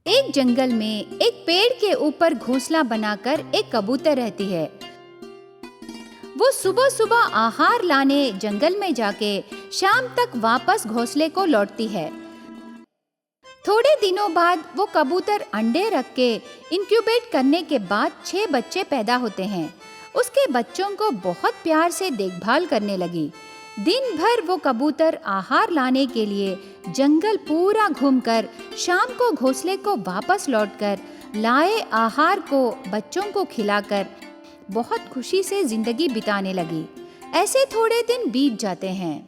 एक जंगल में एक पेड़ के ऊपर घोंसला बनाकर एक कबूतर रहती है। वो सुबह सुबह आहार लाने जंगल में जाके शाम तक वापस घोंसले को लौटती है। थोड़े दिनों बाद वो कबूतर अंडे रख के इंक्यूबेट करने के बाद 6 बच्चे पैदा होते हैं। उसके बच्चों को बहुत प्यार से देखभाल करने लगी। दिन भर वो कबूतर आहार लाने के लिए जंगल पूरा घूमकर शाम को घोंसले को वापस लौटकर लाए आहार को बच्चों को खिलाकर बहुत खुशी से जिंदगी बिताने लगी। ऐसे थोड़े दिन बीत जाते हैं।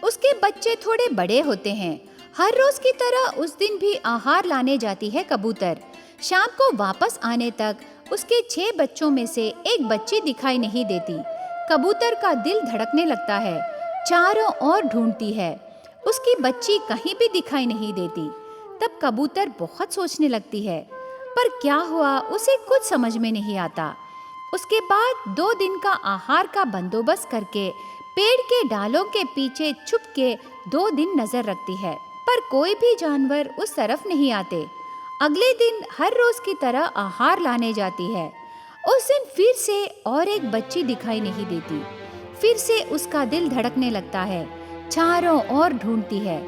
उसके बच्चे थोड़े बड़े होते हैं। हर रोज की तरह उस दिन भी आहार लाने जाती है कबूतर। शाम को वापस आने तक उसके 6 बच्चों में से एक बच्ची दिखाई नहीं देती। कबूतर का दिल धड़कने लगता है, चारों ओर ढूंढती है, उसकी बच्ची कहीं भी दिखाई नहीं देती। तब कबूतर बहुत सोचने लगती है, पर क्या हुआ उसे कुछ समझ में नहीं आता। उसके बाद 2 दिन का आहार का बंदोबस्त करके पेड़ के डालों के पीछे छुप के 2 दिन नजर रखती है, पर कोई भी जानवर उस तरफ नहीं आते। अगले दिन हर रोज की तरह आहार लाने जाती है। उस दिन फिर से और एक बच्ची दिखाई नहीं देती। फिर से उसका दिल धड़कने लगता है, चारों ओर ढूंढती है,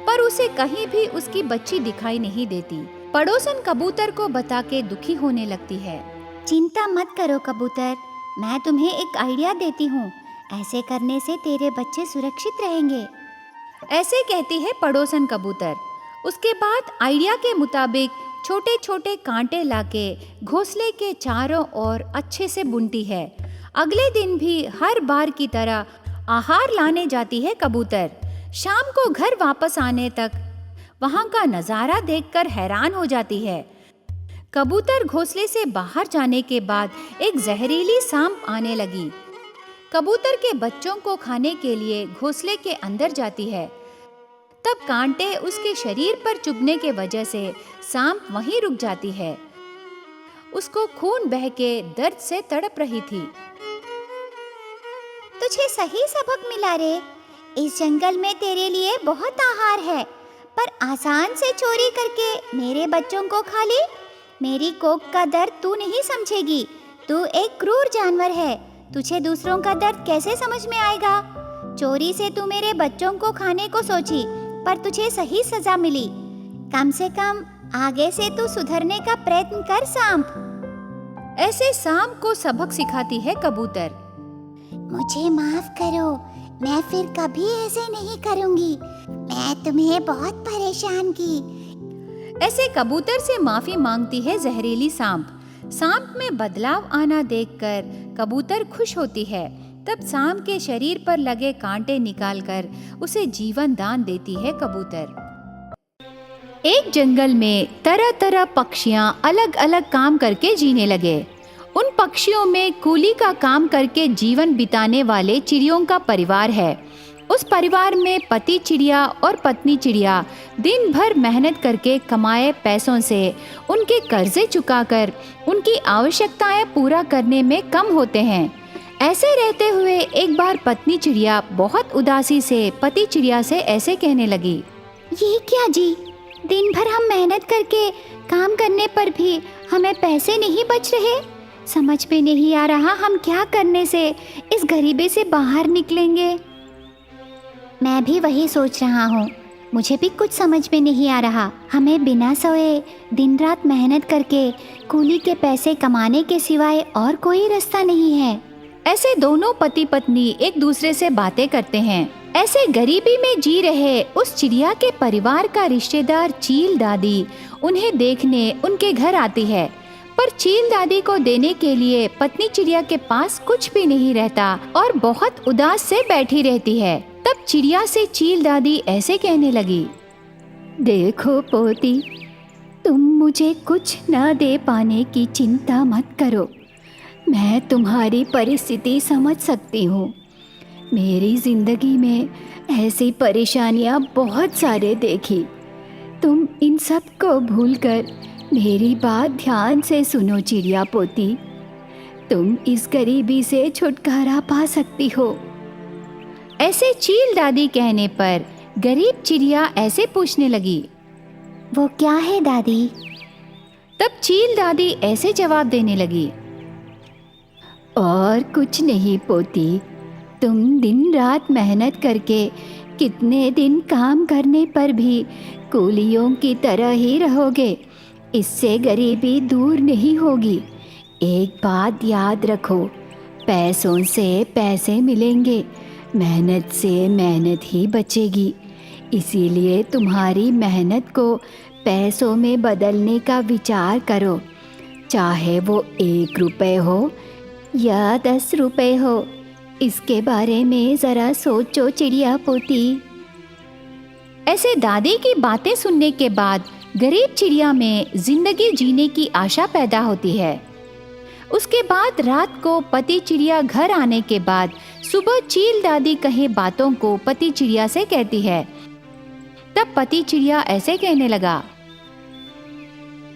पर उसे कहीं भी उसकी बच्ची दिखाई नहीं देती। पड़ोसन कबूतर को बता के दुखी होने लगती है। चिंता मत करो कबूतर, मैं तुम्हें एक आइडिया देती हूँ। ऐसे करने से तेरे बच्चे सुरक्षित रहेंगे। ऐसे कहती है पड़ोसन कबूतर। उसके बाद आइडिया के मुताबिक छोटे छोटे कांटे लाके घोंसले के चारों ओर अच्छे से बुनती है। अगले दिन भी हर बार की तरह आहार लाने जाती है कबूतर। शाम को घर वापस आने तक वहां का नज़ारा देखकर हैरान हो जाती है। कबूतर घोंसले से बाहर जाने के बाद एक जहरीली सांप आने लगी। कबूतर के बच्चों को खाने के लिए घोंसले के अंदर जाती है। तब कांटे उसके शरीर पर चुभने के वजह से सांप वहीं रुक जाती है। उसको खून बह के दर्द से तड़प रही थी। तुझे सही सबक मिला रे। इस जंगल में तेरे लिए बहुत आहार है, पर आसान से चोरी करके मेरे बच्चों को खा ले। मेरी कोख का दर्द तू नहीं समझेगी। तू एक क्रूर जानवर है। तुझे दूसरों का दर्द कैसे समझ में आएगा? चोरी से तू मेरे बच्चों को खाने को सोची, पर तुझे सही सजा मिली। कम से कम आगे से तू सुधरने का प्रयत्न कर सांप। ऐसे सांप को सबक सिखाती है कबूतर। मुझे माफ करो, मैं फिर कभी ऐसे नहीं करूंगी। मैं तुम्हें बहुत परेशान की। ऐसे कबूतर से माफी मांगती है जहरीली सांप। सांप में बदलाव आना देखकर कबूतर खुश होती है। तब सांप के शरीर पर लगे कांटे निकालकर उसे जीवन दान देती है कबूतर। एक जंगल में तरह तरह पक्षियां अलग अलग काम करके जीने लगे। उन पक्षियों में कूली का काम करके जीवन बिताने वाले चिड़ियों का परिवार है। उस परिवार में पति चिड़िया और पत्नी चिड़िया दिन भर मेहनत करके कमाए पैसों से उनके कर्जे चुकाकर उनकी आवश्यकताएं पूरा करने में कम होते हैं। ऐसे रहते हुए एक बार पत्नी चिड़िया बहुत उदासी से पति चिड़िया से ऐसे कहने लगी, ये क्या जी, दिन भर हम मेहनत करके काम करने पर भी हमें पैसे नहीं बच रहे। समझ में नहीं आ रहा हम क्या करने से इस गरीबी से बाहर निकलेंगे। मैं भी वही सोच रहा हूँ। मुझे भी कुछ समझ में नहीं आ रहा। हमें बिना सोए दिन रात मेहनत करके कूली के पैसे कमाने के सिवाय और कोई रास्ता नहीं है। ऐसे दोनों पति पत्नी एक दूसरे से बातें करते हैं। ऐसे गरीबी में जी रहे उस चिड़िया के परिवार का रिश्तेदार चील दादी उन्हें देखने उनके घर आती है, पर चील दादी को देने के लिए पत्नी चिड़िया के पास कुछ भी नहीं रहता और बहुत उदास से बैठी रहती है। तब चिड़िया से चील दादी ऐसे कहने लगी, देखो पोती, तुम मुझे कुछ न दे पाने की चिंता मत करो। मैं तुम्हारी परिस्थिति समझ सकती हूँ। मेरी जिंदगी में ऐसी परेशानियाँ बहुत सारे देखी। तुम इन सब को भूलकर मेरी बात ध्यान से सुनो चिड़िया पोती। तुम इस गरीबी से छुटकारा पा सकती हो। ऐसे चील दादी कहने पर गरीब चिड़िया ऐसे पूछने लगी, वो क्या है दादी? तब चील दादी ऐसे जवाब देने लगी, और कुछ नहीं पोती, तुम दिन रात मेहनत करके कितने दिन काम करने पर भी कूलियों की तरह ही रहोगे। इससे गरीबी दूर नहीं होगी। एक बात याद रखो, पैसों से पैसे मिलेंगे, मेहनत से मेहनत ही बचेगी। इसीलिए तुम्हारी मेहनत को पैसों में बदलने का विचार करो, चाहे वो 1 रुपए हो या 10 रुपए हो। इसके बारे में ज़रा सोचो चिड़िया पोती। ऐसे दादी की बातें सुनने के बाद गरीब चिड़िया में जिंदगी जीने की आशा पैदा होती है। उसके बाद रात को पति चिड़िया घर आने के बाद सुबह चील दादी कहे बातों को पति चिड़िया से कहती है। तब पति चिड़िया ऐसे कहने लगा,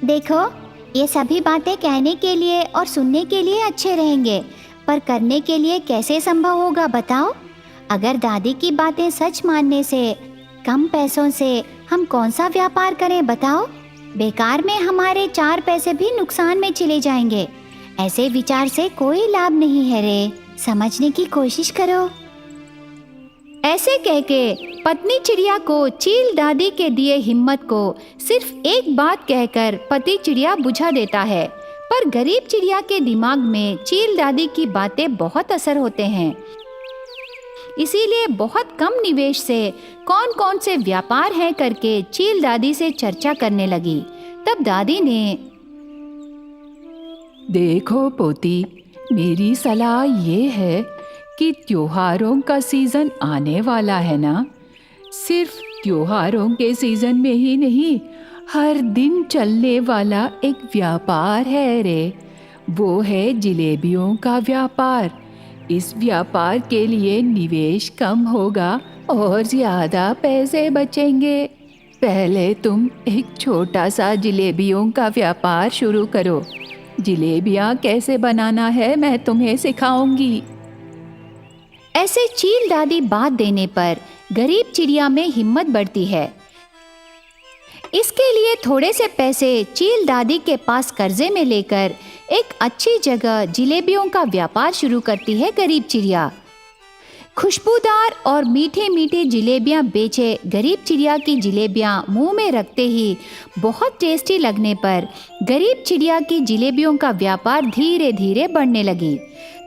देखो, ये सभी बातें कहने के लिए और सुनने के लिए अच्छे रहेंगे, पर करने के लिए कैसे संभव होगा बताओ? अगर दादी की बातें सच मानने से कम पैसों से हम कौन सा व्यापार करें बताओ? बेकार में हमारे 4 पैसे भी नुकसान में चले जाएंगे। ऐसे विचार से कोई लाभ नहीं है रे, समझने की कोशिश करो। ऐसे कह के पत्नी चिड़िया को चील दादी के दिए हिम्मत को सिर्फ एक बात कहकर पति चिड़िया बुझा देता है। पर गरीब चिड़िया के दिमाग में चील दादी की बातें बहुत असर होते हैं। इसीलिए बहुत कम निवेश से कौन कौन से व्यापार हैं करके चील दादी से चर्चा करने लगी। तब दादी ने, देखो पोती, मेरी सलाह ये है कि त्योहारों का सीजन आने वाला है ना, सिर्फ त्योहारों के सीजन में ही नहीं, हर दिन चलने वाला एक व्यापार है रे, वो है जलेबियों का व्यापार। इस व्यापार के लिए निवेश कम होगा और ज़्यादा पैसे बचेंगे। पहले तुम एक छोटा सा जलेबियों का व्यापार शुरू करो। जलेबियाँ कैसे बनाना है मैं तुम्हें सिखाऊंगी। ऐसे चील दादी बात देने पर गरीब चिड़िया में हिम्मत बढ़ती है। इसके लिए थोड़े से पैसे चील दादी के पास कर्जे में लेकर एक अच्छी जगह जलेबियों का व्यापार शुरू करती है गरीब चिड़िया। खुशबूदार और मीठे मीठे जलेबियाँ बेचे गरीब चिड़िया की जलेबियाँ मुंह में रखते ही बहुत टेस्टी लगने पर गरीब चिड़िया की जलेबियों का व्यापार धीरे धीरे बढ़ने लगी।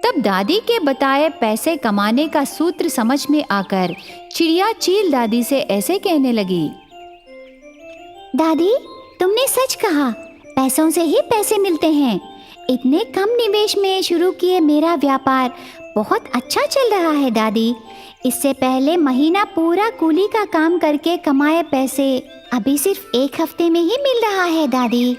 तब दादी के बताए पैसे कमाने का सूत्र समझ में आकर चिड़िया चील दादी से ऐसे कहने लगी, दादी, तुमने सच कहा, पैसों से ही पैसे मिलते हैं। इतने कम निवेश में शुरू किए मेरा व्यापार बहुत अच्छा चल रहा है दादी। इससे पहले महीना पूरा कूली का काम करके कमाए पैसे अभी सिर्फ 1 हफ्ते में ही मिल रहा है दादी।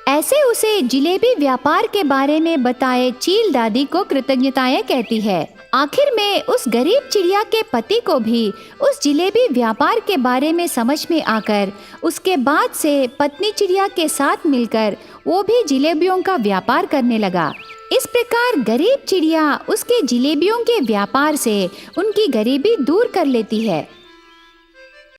ऐसे उसे जलेबी व्यापार के बारे में बताए चील दादी को कृतज्ञताएं कहती है। आखिर में उस गरीब चिड़िया के पति को भी उस जलेबी व्यापार के बारे में समझ में आकर उसके बाद से पत्नी चिड़िया के साथ मिलकर वो भी जलेबियों का व्यापार करने लगा। इस प्रकार गरीब चिड़िया उसके जलेबियों के व्यापार से उनकी गरीबी दूर कर लेती है।